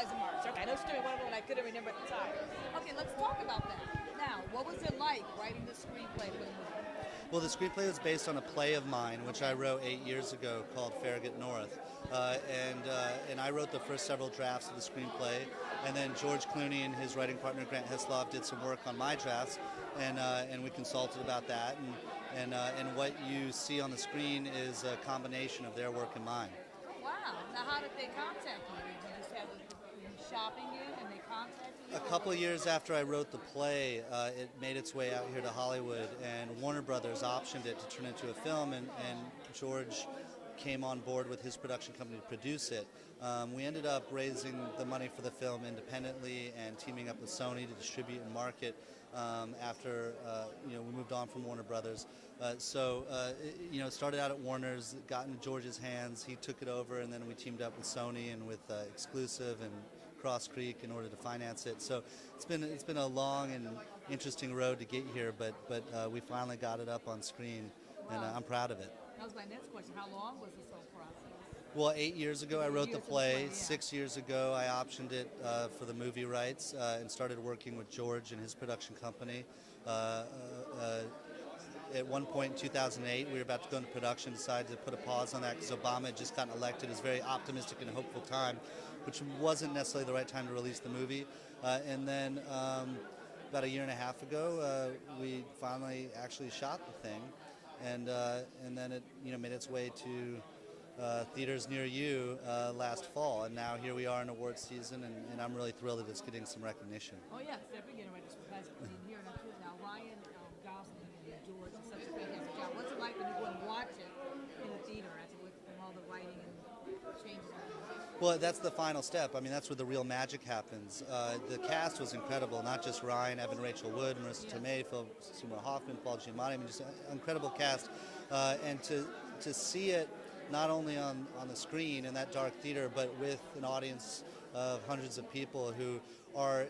Liza March. Okay, no story one I couldn't remember at the time. Okay, let's talk about that. Now, what was it like writing the screenplay for the movie? Well, the screenplay was based on a play of mine, which I wrote 8 years ago, called Farragut North, and I wrote the first several drafts of the screenplay, and then George Clooney and his writing partner Grant Hislop did some work on my drafts, and we consulted about that, and what you see on the screen is a combination of their work and mine. Oh, wow. Now, how did they contact you? Did you just have them shopping you and they contacted you? A couple of years after I wrote the play, it made its way out here to Hollywood, and Warner Brothers optioned it to turn into a film, and George came on board with his production company to produce it. We ended up raising the money for the film independently and teaming up with Sony to distribute and market after we moved on from Warner Brothers. It started out at Warner's, got into George's hands, he took it over, and then we teamed up with Sony and with Exclusive and Cross Creek in order to finance it. So it's been a long and interesting road to get here, but we finally got it up on screen, and I'm proud of it. That was my next question. How long was this whole process? Well, 8 years ago I wrote the play. Yeah. 6 years ago I optioned it for the movie rights and started working with George and his production company. At one point in 2008, we were about to go into production, decided to put a pause on that because Obama had just gotten elected. It was a very optimistic and hopeful time, which wasn't necessarily the right time to release the movie. And then about a year and a half ago, we finally actually shot the thing, and then it made its way to theaters near you last fall, and now here we are in awards season, and I'm really thrilled that it's getting some recognition. Oh yes, definitely getting recognition here. Now Ryan Gosling and George did such a fantastic job. What's it like when you go and watch it in the theater with all the writing and changes? Well, that's the final step. I mean, that's where the real magic happens. The cast was incredible, not just Ryan, Evan Rachel Wood, Marissa Tomei, Phil Seymour Hoffman, Paul Giamatti. I mean, just an incredible cast. And to see it not only on the screen in that dark theater, but with an audience of hundreds of people who are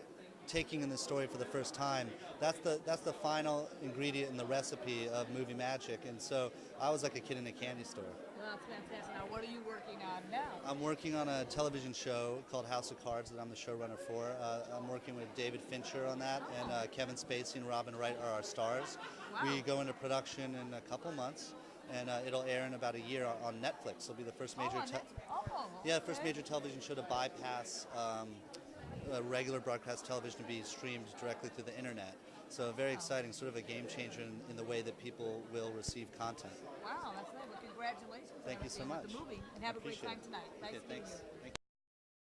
taking in the story for the first time, that's the final ingredient in the recipe of movie magic. And so I was like a kid in a candy store. Well, that's fantastic. Now, what are you working on now? I'm working on a television show called House of Cards that I'm the showrunner for. I'm working with David Fincher on that, and Kevin Spacey and Robin Wright are our stars. Wow. We go into production in a couple months, and it'll air in about a year on Netflix. It'll be the first major, first major television show to bypass regular broadcast television to be streamed directly through the internet. So very exciting, sort of a game changer in the way that people will receive content. Wow, that's nice. Well, congratulations. Thank you so much. The movie, and have a great time tonight. Nice Okay, meeting thanks. you.